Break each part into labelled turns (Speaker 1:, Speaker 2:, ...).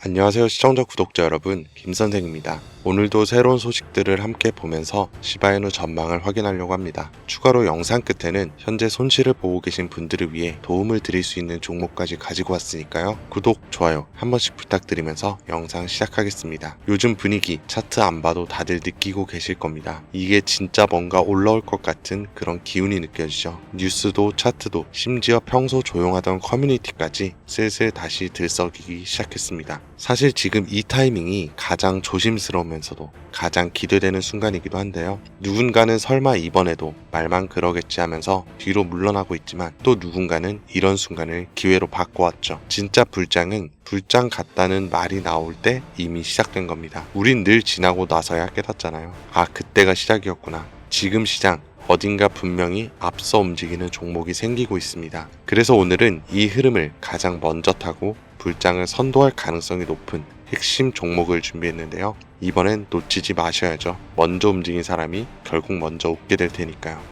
Speaker 1: 안녕하세요 시청자 구독자 여러분, 김선생입니다. 오늘도 새로운 소식들을 함께 보면서 시바이누 전망을 확인하려고 합니다. 추가로 영상 끝에는 현재 손실을 보고 계신 분들을 위해 도움을 드릴 수 있는 종목까지 가지고 왔으니까요. 구독, 좋아요 한 번씩 부탁드리면서 영상 시작하겠습니다. 요즘 분위기 차트 안 봐도 다들 느끼고 계실 겁니다. 이게 진짜 뭔가 올라올 것 같은 그런 기운이 느껴지죠. 뉴스도 차트도 심지어 평소 조용하던 커뮤니티까지 슬슬 다시 들썩이기 시작했습니다. 사실 지금 이 타이밍이 가장 조심스러우면서도 가장 기대되는 순간이기도 한데요. 누군가는 설마 이번에도 말만 그러겠지 하면서 뒤로 물러나고 있지만 또 누군가는 이런 순간을 기회로 바꿔왔죠. 진짜 불장은 불장 같다는 말이 나올 때 이미 시작된 겁니다. 우린 늘 지나고 나서야 깨닫잖아요. 아, 그때가 시작이었구나. 지금 시장 어딘가 분명히 앞서 움직이는 종목이 생기고 있습니다. 그래서 오늘은 이 흐름을 가장 먼저 타고 불장을 선도할 가능성이 높은 핵심 종목을 준비했는데요. 이번엔 놓치지 마셔야죠. 먼저 움직인 사람이 결국 먼저 웃게 될 테니까요.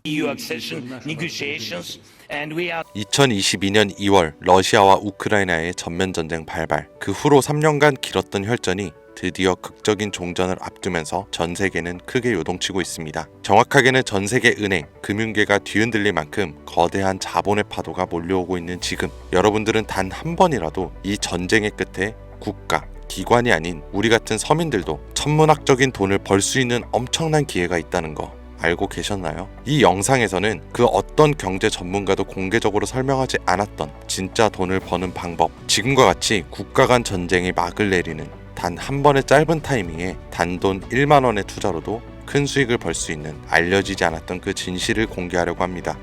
Speaker 2: EU accession negotiations, and we are
Speaker 1: 2022년 2월 러시아와 우크라이나의 전면전쟁 발발, 그 후로 3년간 길었던 혈전이 드디어 극적인 종전을 앞두면서 전 세계는 크게 요동치고 있습니다. 정확하게는 전 세계 은행, 금융계가 뒤흔들릴 만큼 거대한 자본의 파도가 몰려오고 있는 지금, 여러분들은 단 한 번이라도 이 전쟁의 끝에 국가, 기관이 아닌 우리 같은 서민들도 천문학적인 돈을 벌 수 있는 엄청난 기회가 있다는 거 알고 계셨나요? 이 영상에서는 그 어떤 경제 전문가도 공개적으로 설명하지 않았던 진짜 돈을 버는 방법, 지금과 같이 국가 간 전쟁에 막을 내리는 단 한 번의 짧은 타이밍에 단돈 1만 원의 투자로도 큰 수익을 벌 수 있는 알려지지 않았던 그 진실을 공개하려고 합니다.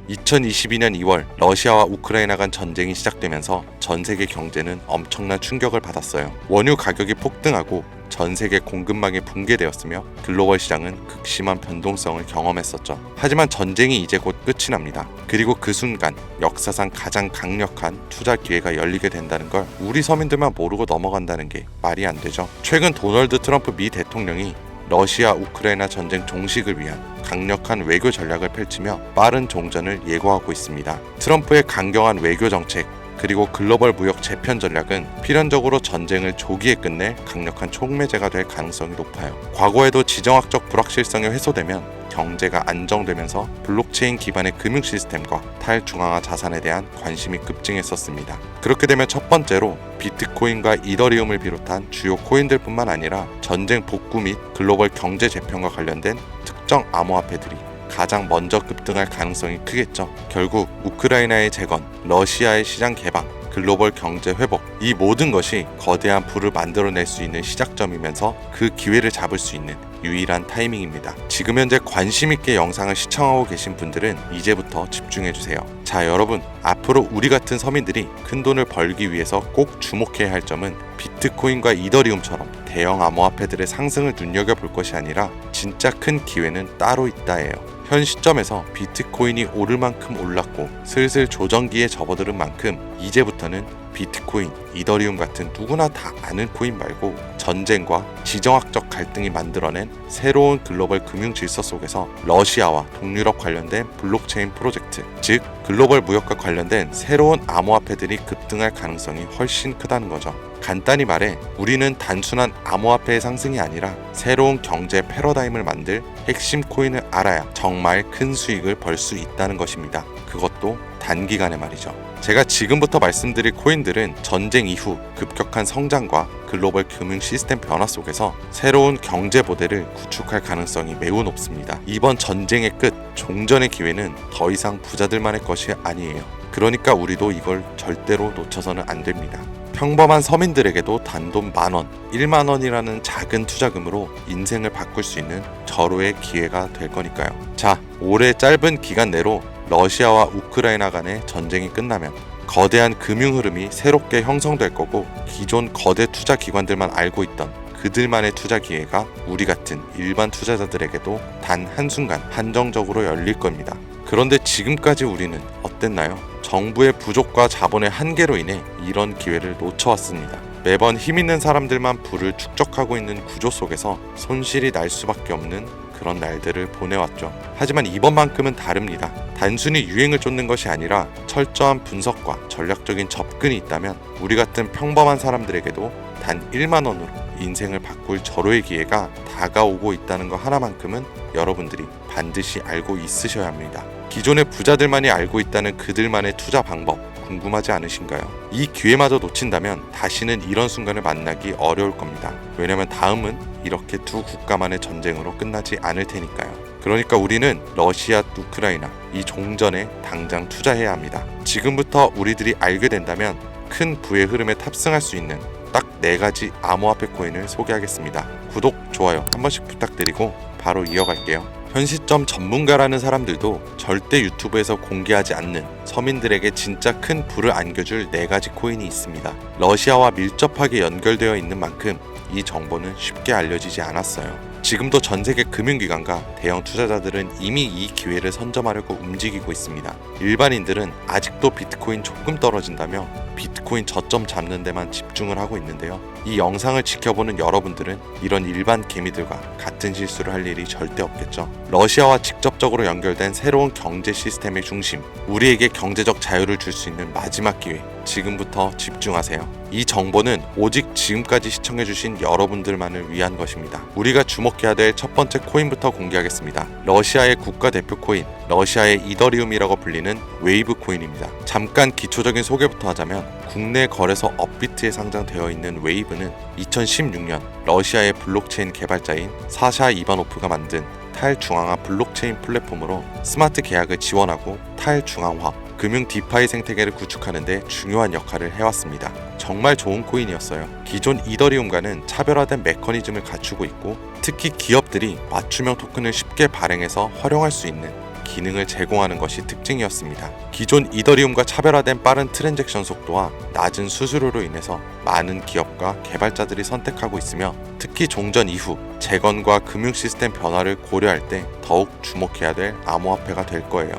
Speaker 1: 2022년 2월 러시아와 우크라이나 간 전쟁이 시작되면서 전 세계 경제는 엄청난 충격을 받았어요. 원유 가격이 폭등하고 전 세계 공급망이 붕괴되었으며 글로벌 시장은 극심한 변동성을 경험했었죠. 하지만 전쟁이 이제 곧 끝이 납니다. 그리고 그 순간 역사상 가장 강력한 투자 기회가 열리게 된다는 걸 우리 서민들만 모르고 넘어간다는 게 말이 안 되죠. 최근 도널드 트럼프 미 대통령이 러시아 우크라이나 전쟁 종식을 위한 강력한 외교 전략을 펼치며 빠른 종전을 예고하고 있습니다. 트럼프의 강경한 외교 정책 그리고 글로벌 무역 재편 전략은 필연적으로 전쟁을 조기에 끝낼 강력한 촉매제가 될 가능성이 높아요. 과거에도 지정학적 불확실성이 해소되면 경제가 안정되면서 블록체인 기반의 금융 시스템과 탈중앙화 자산에 대한 관심이 급증했었습니다. 그렇게 되면 첫 번째로 비트코인과 이더리움을 비롯한 주요 코인들뿐만 아니라 전쟁 복구 및 글로벌 경제 재편과 관련된 특정 암호화폐들이 가장 먼저 급등할 가능성이 크겠죠. 결국 우크라이나의 재건, 러시아의 시장 개방, 글로벌 경제 회복, 이 모든 것이 거대한 부를 만들어낼 수 있는 시작점이면서 그 기회를 잡을 수 있는 유일한 타이밍입니다. 지금 현재 관심 있게 영상을 시청하고 계신 분들은 이제부터 집중해주세요. 자, 여러분, 앞으로 우리 같은 서민들이 큰 돈을 벌기 위해서 꼭 주목해야 할 점은 비트코인과 이더리움처럼 대형 암호화폐들의 상승을 눈여겨볼 것이 아니라 진짜 큰 기회는 따로 있다예요. 현 시점에서 비트코인이 오를 만큼 올랐고 슬슬 조정기에 접어드는 만큼 이제부터는 비트코인, 이더리움 같은 누구나 다 아는 코인 말고 전쟁과 지정학적 갈등이 만들어낸 새로운 글로벌 금융 질서 속에서 러시아와 동유럽 관련된 블록체인 프로젝트, 즉 글로벌 무역과 관련된 새로운 암호화폐들이 급등할 가능성이 훨씬 크다는 거죠. 간단히 말해 우리는 단순한 암호화폐의 상승이 아니라 새로운 경제 패러다임을 만들 핵심 코인을 알아야 정말 큰 수익을 벌 수 있다는 것입니다. 그것도 단기간에 말이죠. 제가 지금부터 말씀드릴 코인들은 전쟁 이후 급격한 성장과 글로벌 금융 시스템 변화 속에서 새로운 경제 모델을 구축할 가능성이 매우 높습니다. 이번 전쟁의 끝, 종전의 기회는 더 이상 부자들만의 것이 아니에요. 그러니까 우리도 이걸 절대로 놓쳐서는 안 됩니다. 평범한 서민들에게도 단돈 10,000원, 10,000원이라는 작은 투자금으로 인생을 바꿀 수 있는 절호의 기회가 될 거니까요. 자, 올해 짧은 기간 내로 러시아와 우크라이나 간의 전쟁이 끝나면 거대한 금융 흐름이 새롭게 형성될 거고 기존 거대 투자 기관들만 알고 있던 그들만의 투자 기회가 우리 같은 일반 투자자들에게도 단 한순간 한정적으로 열릴 겁니다. 그런데 지금까지 우리는 어땠나요? 정부의 부족과 자본의 한계로 인해 이런 기회를 놓쳐왔습니다. 매번 힘있는 사람들만 부를 축적하고 있는 구조 속에서 손실이 날 수밖에 없는 그런 날들을 보내왔죠. 하지만 이번만큼은 다릅니다. 단순히 유행을 쫓는 것이 아니라 철저한 분석과 전략적인 접근이 있다면 우리 같은 평범한 사람들에게도 단 1만 원으로 인생을 바꿀 절호의 기회가 다가오고 있다는 것 하나만큼은 여러분들이 반드시 알고 있으셔야 합니다. 기존의 부자들만이 알고 있다는 그들만의 투자 방법 궁금하지 않으신가요? 이 기회마저 놓친다면 다시는 이런 순간을 만나기 어려울 겁니다. 왜냐면 다음은 이렇게 두 국가만의 전쟁으로 끝나지 않을 테니까요. 그러니까 우리는 러시아, 우크라이나 이 종전에 당장 투자해야 합니다. 지금부터 우리들이 알게 된다면 큰 부의 흐름에 탑승할 수 있는 딱 4가지 암호화폐 코인을 소개하겠습니다. 구독, 좋아요 한 번씩 부탁드리고 바로 이어갈게요. 현 시점 전문가라는 사람들도 절대 유튜브에서 공개하지 않는 서민들에게 진짜 큰 부를 안겨줄 4가지 코인이 있습니다. 러시아와 밀접하게 연결되어 있는 만큼 이 정보는 쉽게 알려지지 않았어요. 지금도 전 세계 금융기관과 대형 투자자들은 이미 이 기회를 선점하려고 움직이고 있습니다. 일반인들은 아직도 비트코인 조금 떨어진다며 비트코인 저점 잡는 데만 집중을 하고 있는데요. 이 영상을 지켜보는 여러분들은 이런 일반 개미들과 같은 실수를 할 일이 절대 없겠죠. 러시아와 직접적으로 연결된 새로운 경제 시스템의 중심, 우리에게 경제적 자유를 줄 수 있는 마지막 기회, 지금부터 집중하세요. 이 정보는 오직 지금까지 시청해주신 여러분들만을 위한 것입니다. 우리가 주목해야 될 첫 번째 코인부터 공개하겠습니다. 러시아의 국가대표 코인, 러시아의 이더리움이라고 불리는 웨이브 코인입니다. 잠깐 기초적인 소개부터 하자면 국내 거래소 업비트에 상장되어 있는 웨이브는 2016년 러시아의 블록체인 개발자인 사샤 이바노프가 만든 탈중앙화 블록체인 플랫폼으로 스마트 계약을 지원하고 탈중앙화 금융 디파이 생태계를 구축하는 데 중요한 역할을 해왔습니다. 정말 좋은 코인이었어요. 기존 이더리움과는 차별화된 메커니즘을 갖추고 있고 특히 기업들이 맞춤형 토큰을 쉽게 발행해서 활용할 수 있는 기능을 제공하는 것이 특징이었습니다. 기존 이더리움과 차별화된 빠른 트랜잭션 속도와 낮은 수수료로 인해서 많은 기업과 개발자들이 선택하고 있으며 특히 종전 이후 재건과 금융 시스템 변화를 고려할 때 더욱 주목해야 될 암호화폐가 될 거예요.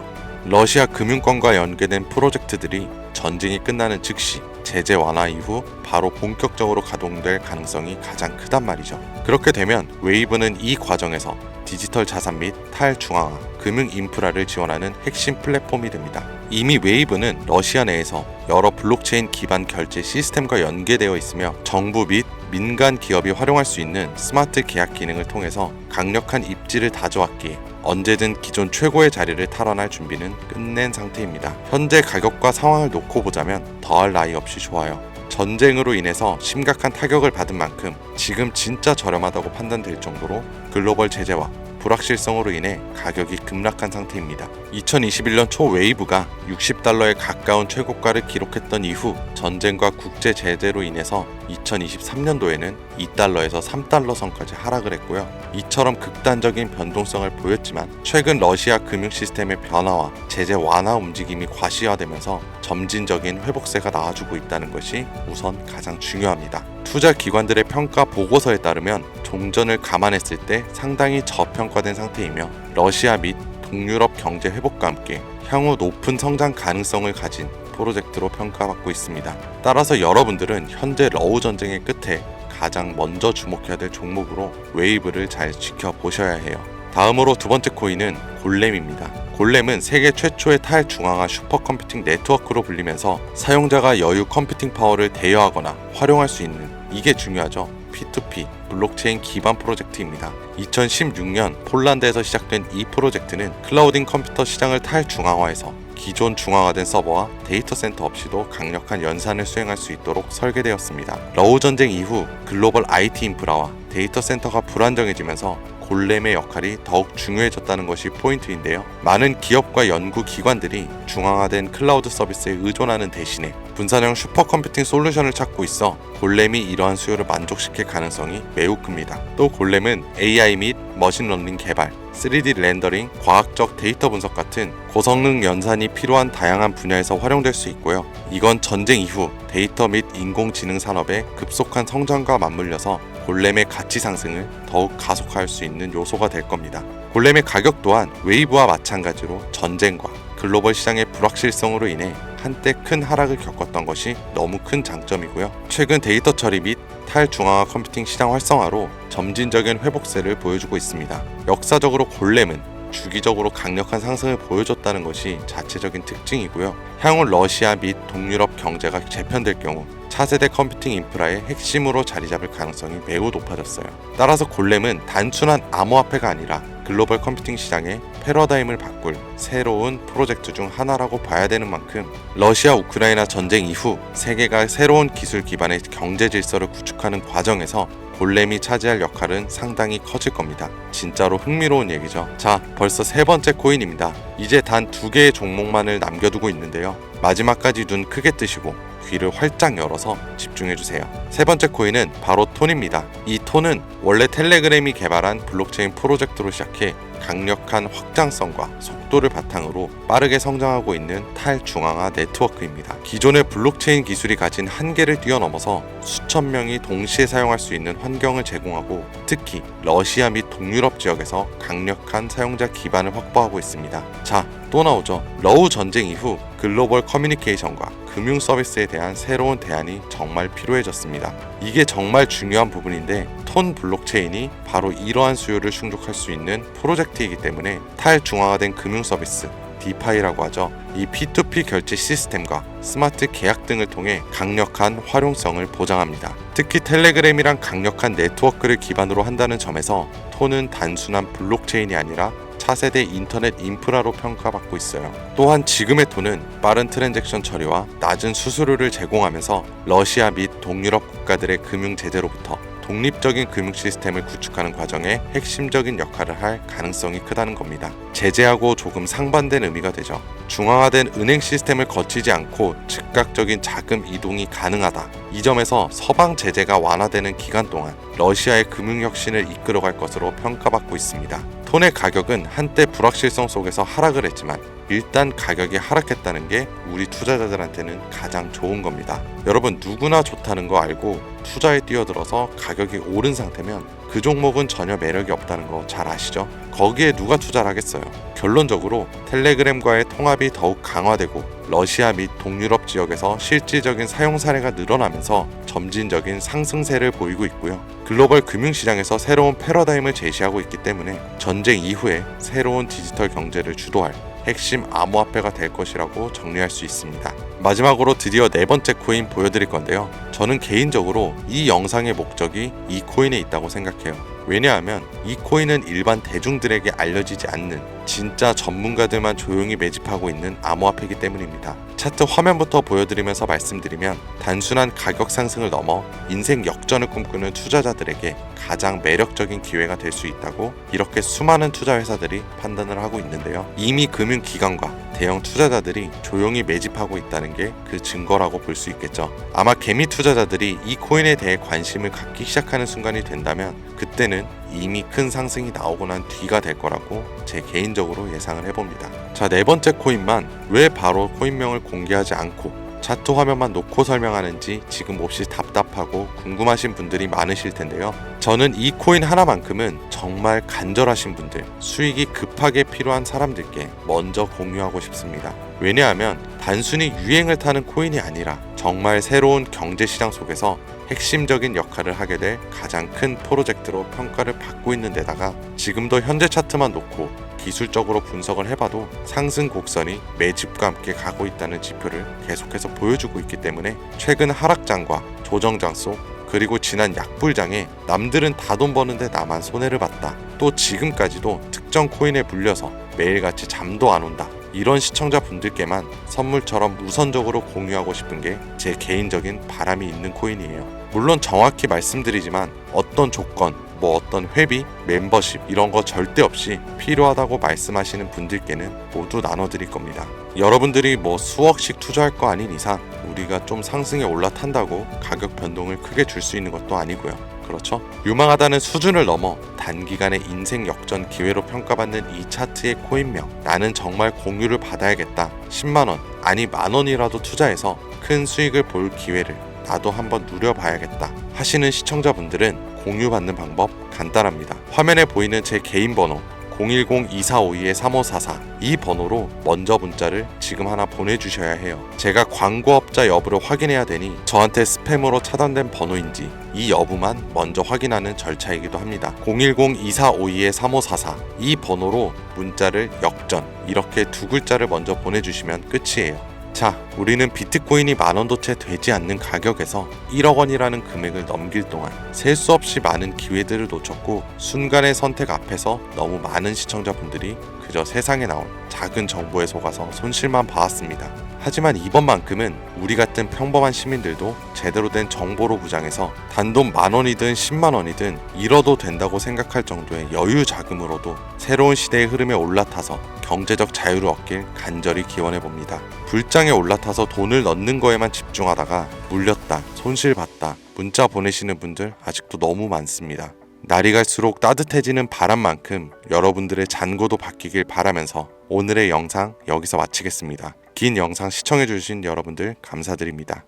Speaker 1: 러시아 금융권과 연계된 프로젝트들이 전쟁이 끝나는 즉시 제재 완화 이후 바로 본격적으로 가동될 가능성이 가장 크단 말이죠. 그렇게 되면 웨이브는 이 과정에서 디지털 자산 및 탈중앙화, 금융 인프라를 지원하는 핵심 플랫폼이 됩니다. 이미 웨이브는 러시아 내에서 여러 블록체인 기반 결제 시스템과 연계되어 있으며 정부 및 민간 기업이 활용할 수 있는 스마트 계약 기능을 통해서 강력한 입지를 다져왔기에 언제든 기존 최고의 자리를 탈환할 준비는 끝낸 상태입니다. 현재 가격과 상황을 놓고 보자면 더할 나위 없이 좋아요. 전쟁으로 인해서 심각한 타격을 받은 만큼 지금 진짜 저렴하다고 판단될 정도로 글로벌 제재와 불확실성으로 인해 가격이 급락한 상태입니다. 2021년 초 웨이브가 $60에 가까운 최고가를 기록했던 이후 전쟁과 국제 제재로 인해서 2023년도에는 $2에서 $3 선까지 하락을 했고요. 이처럼 극단적인 변동성을 보였지만 최근 러시아 금융 시스템의 변화와 제재 완화 움직임이 과시화되면서 점진적인 회복세가 나와주고 있다는 것이 우선 가장 중요합니다. 투자 기관들의 평가 보고서에 따르면 종전을 감안했을 때 상당히 저평가된 상태이며 러시아 및 동유럽 경제 회복과 함께 향후 높은 성장 가능성을 가진 프로젝트로 평가받고 있습니다. 따라서 여러분들은 현재 러우 전쟁의 끝에 가장 먼저 주목해야 될 종목으로 웨이브를 잘 지켜보셔야 해요. 다음으로 두 번째 코인은 골렘입니다. 골렘은 세계 최초의 탈중앙화 슈퍼컴퓨팅 네트워크로 불리면서 사용자가 여유 컴퓨팅 파워를 대여하거나 활용할 수 있는, 이게 중요하죠, P2P 블록체인 기반 프로젝트입니다. 2016년 폴란드에서 시작된 이 프로젝트는 클라우딩 컴퓨터 시장을 탈중앙화해서 기존 중앙화된 서버와 데이터 센터 없이도 강력한 연산을 수행할 수 있도록 설계되었습니다. 러우 전쟁 이후 글로벌 IT 인프라와 데이터 센터가 불안정해지면서 골렘의 역할이 더욱 중요해졌다는 것이 포인트인데요. 많은 기업과 연구 기관들이 중앙화된 클라우드 서비스에 의존하는 대신에 분산형 슈퍼컴퓨팅 솔루션을 찾고 있어 골렘이 이러한 수요를 만족시킬 가능성이 매우 큽니다. 또 골렘은 AI 및 머신러닝 개발, 3D 렌더링, 과학적 데이터 분석 같은 고성능 연산이 필요한 다양한 분야에서 활용될 수 있고요. 이건 전쟁 이후 데이터 및 인공지능 산업의 급속한 성장과 맞물려서 골렘의 가치 상승을 더욱 가속화할 수 있는 요소가 될 겁니다. 골렘의 가격 또한 웨이브와 마찬가지로 전쟁과 글로벌 시장의 불확실성으로 인해 한때 큰 하락을 겪었던 것이 너무 큰 장점이고요. 최근 데이터 처리 및 탈중앙화 컴퓨팅 시장 활성화로 점진적인 회복세를 보여주고 있습니다. 역사적으로 골렘은 주기적으로 강력한 상승을 보여줬다는 것이 자체적인 특징이고요. 향후 러시아 및 동유럽 경제가 재편될 경우 차세대 컴퓨팅 인프라의 핵심으로 자리 잡을 가능성이 매우 높아졌어요. 따라서 골렘은 단순한 암호화폐가 아니라 글로벌 컴퓨팅 시장의 패러다임을 바꿀 새로운 프로젝트 중 하나라고 봐야 되는 만큼 러시아 우크라이나 전쟁 이후 세계가 새로운 기술 기반의 경제 질서를 구축하는 과정에서 골렘이 차지할 역할은 상당히 커질 겁니다. 진짜로 흥미로운 얘기죠. 자, 벌써 세 번째 코인입니다. 이제 단 2개의 종목만을 남겨두고 있는데요. 마지막까지 눈 크게 뜨시고 귀를 활짝 열어서 집중해주세요. 세 번째 코인은 바로 톤입니다. 이 톤은 원래 텔레그램이 개발한 블록체인 프로젝트로 시작해 강력한 확장성과 속도를 바탕으로 빠르게 성장하고 있는 탈중앙화 네트워크입니다. 기존의 블록체인 기술이 가진 한계를 뛰어넘어서 수천 명이 동시에 사용할 수 있는 환경을 제공하고 특히 러시아 및 동유럽 지역에서 강력한 사용자 기반을 확보하고 있습니다. 자, 또 나오죠. 러우 전쟁 이후 글로벌 커뮤니케이션과 금융 서비스에 대한 새로운 대안이 정말 필요해졌습니다. 이게 정말 중요한 부분인데 톤 블록체인이 바로 이러한 수요를 충족할 수 있는 프로젝트이기 때문에 탈중앙화된 금융 서비스 디파이라고 하죠. 이 P2P 결제 시스템과 스마트 계약 등을 통해 강력한 활용성을 보장합니다. 특히 텔레그램이란 강력한 네트워크를 기반으로 한다는 점에서 톤은 단순한 블록체인이 아니라 차세대 인터넷 인프라로 평가받고 있어요. 또한 지금의 톤은 빠른 트랜잭션 처리와 낮은 수수료를 제공하면서 러시아 및 동유럽 국가들의 금융 제재로부터 독립적인 금융 시스템을 구축하는 과정에 핵심적인 역할을 할 가능성이 크다는 겁니다. 제재하고 조금 상반된 의미가 되죠. 중앙화된 은행 시스템을 거치지 않고 즉각적인 자금 이동이 가능하다. 이 점에서 서방 제재가 완화되는 기간 동안 러시아의 금융 혁신을 이끌어갈 것으로 평가받고 있습니다. 톤의 가격은 한때 불확실성 속에서 하락을 했지만 일단 가격이 하락했다는 게 우리 투자자들한테는 가장 좋은 겁니다. 여러분 누구나 좋다는 거 알고 투자에 뛰어들어서 가격이 오른 상태면 그 종목은 전혀 매력이 없다는 거 잘 아시죠? 거기에 누가 투자를 하겠어요? 결론적으로 텔레그램과의 통합이 더욱 강화되고 러시아 및 동유럽 지역에서 실질적인 사용 사례가 늘어나면서 점진적인 상승세를 보이고 있고요. 글로벌 금융시장에서 새로운 패러다임을 제시하고 있기 때문에 전쟁 이후에 새로운 디지털 경제를 주도할 핵심 암호화폐가 될 것이라고 정리할 수 있습니다. 마지막으로 드디어 네 번째 코인 보여드릴 건데요. 저는 개인적으로 이 영상의 목적이 이 코인에 있다고 생각해요. 왜냐하면 이 코인은 일반 대중들에게 알려지지 않는 진짜 전문가들만 조용히 매집하고 있는 암호화폐이기 때문입니다. 차트 화면부터 보여드리면서 말씀드리면 단순한 가격 상승을 넘어 인생 역전을 꿈꾸는 투자자들에게 가장 매력적인 기회가 될 수 있다고 이렇게 수많은 투자 회사들이 판단을 하고 있는데요. 이미 금융기관과 대형 투자자들이 조용히 매집하고 있다는 게 그 증거라고 볼 수 있겠죠. 아마 개미 투자자들이 이 코인에 대해 관심을 갖기 시작하는 순간이 된다면 그때는 이미 큰 상승이 나오고 난 뒤가 될 거라고 제 개인적으로 예상을 해봅니다. 자, 네 번째 코인만 왜 바로 코인명을 공개하지 않고 차트 화면만 놓고 설명하는지 지금 몹시 답답하고 궁금하신 분들이 많으실 텐데요. 저는 이 코인 하나만큼은 정말 간절하신 분들, 수익이 급하게 필요한 사람들께 먼저 공유하고 싶습니다. 왜냐하면 단순히 유행을 타는 코인이 아니라 정말 새로운 경제시장 속에서 핵심적인 역할을 하게 될 가장 큰 프로젝트로 평가를 받고 있는 데다가 지금도 현재 차트만 놓고 기술적으로 분석을 해봐도 상승 곡선이 매집과 함께 가고 있다는 지표를 계속해서 보여주고 있기 때문에 최근 하락장과 조정장 속 그리고 지난 약불장에 남들은 다 돈 버는데 나만 손해를 봤다. 또 지금까지도 특정 코인에 물려서 매일같이 잠도 안 온다. 이런 시청자분들께만 선물처럼 우선적으로 공유하고 싶은 게 제 개인적인 바람이 있는 코인이에요. 물론 정확히 말씀드리지만 어떤 조건, 어떤 회비, 멤버십 이런 거 절대 없이 필요하다고 말씀하시는 분들께는 모두 나눠드릴 겁니다. 여러분들이 수억씩 투자할 거 아닌 이상 우리가 좀 상승에 올라탄다고 가격 변동을 크게 줄 수 있는 것도 아니고요. 그렇죠? 유망하다는 수준을 넘어 단기간의 인생 역전 기회로 평가받는 이 차트의 코인명, 나는 정말 공유를 받아야겠다. 10만원 아니 만원이라도 투자해서 큰 수익을 볼 기회를 나도 한번 누려봐야겠다 하시는 시청자분들은 공유받는 방법 간단합니다. 화면에 보이는 제 개인 번호 010-2452-3544 이 번호로 먼저 문자를 지금 하나 보내주셔야 해요. 제가 광고업자 여부를 확인해야 되니 저한테 스팸으로 차단된 번호인지 이 여부만 먼저 확인하는 절차이기도 합니다. 010-2452-3544 이 번호로 문자를 역전 이렇게 두 글자를 먼저 보내주시면 끝이에요. 자, 우리는 비트코인이 만원도 채 되지 않는 가격에서 1억 원이라는 금액을 넘길 동안 셀 수 없이 많은 기회들을 놓쳤고 순간의 선택 앞에서 너무 많은 시청자분들이 그저 세상에 나온 작은 정보에 속아서 손실만 봐왔습니다. 하지만 이번만큼은 우리 같은 평범한 시민들도 제대로 된 정보로 무장해서 단돈 만원이든 10만원이든 잃어도 된다고 생각할 정도의 여유 자금으로도 새로운 시대의 흐름에 올라타서 경제적 자유를 얻길 간절히 기원해봅니다. 불장에 올라타서 돈을 넣는 거에만 집중하다가 물렸다, 손실봤다, 문자 보내시는 분들 아직도 너무 많습니다. 날이 갈수록 따뜻해지는 바람만큼 여러분들의 잔고도 바뀌길 바라면서 오늘의 영상 여기서 마치겠습니다. 긴 영상 시청해주신 여러분들 감사드립니다.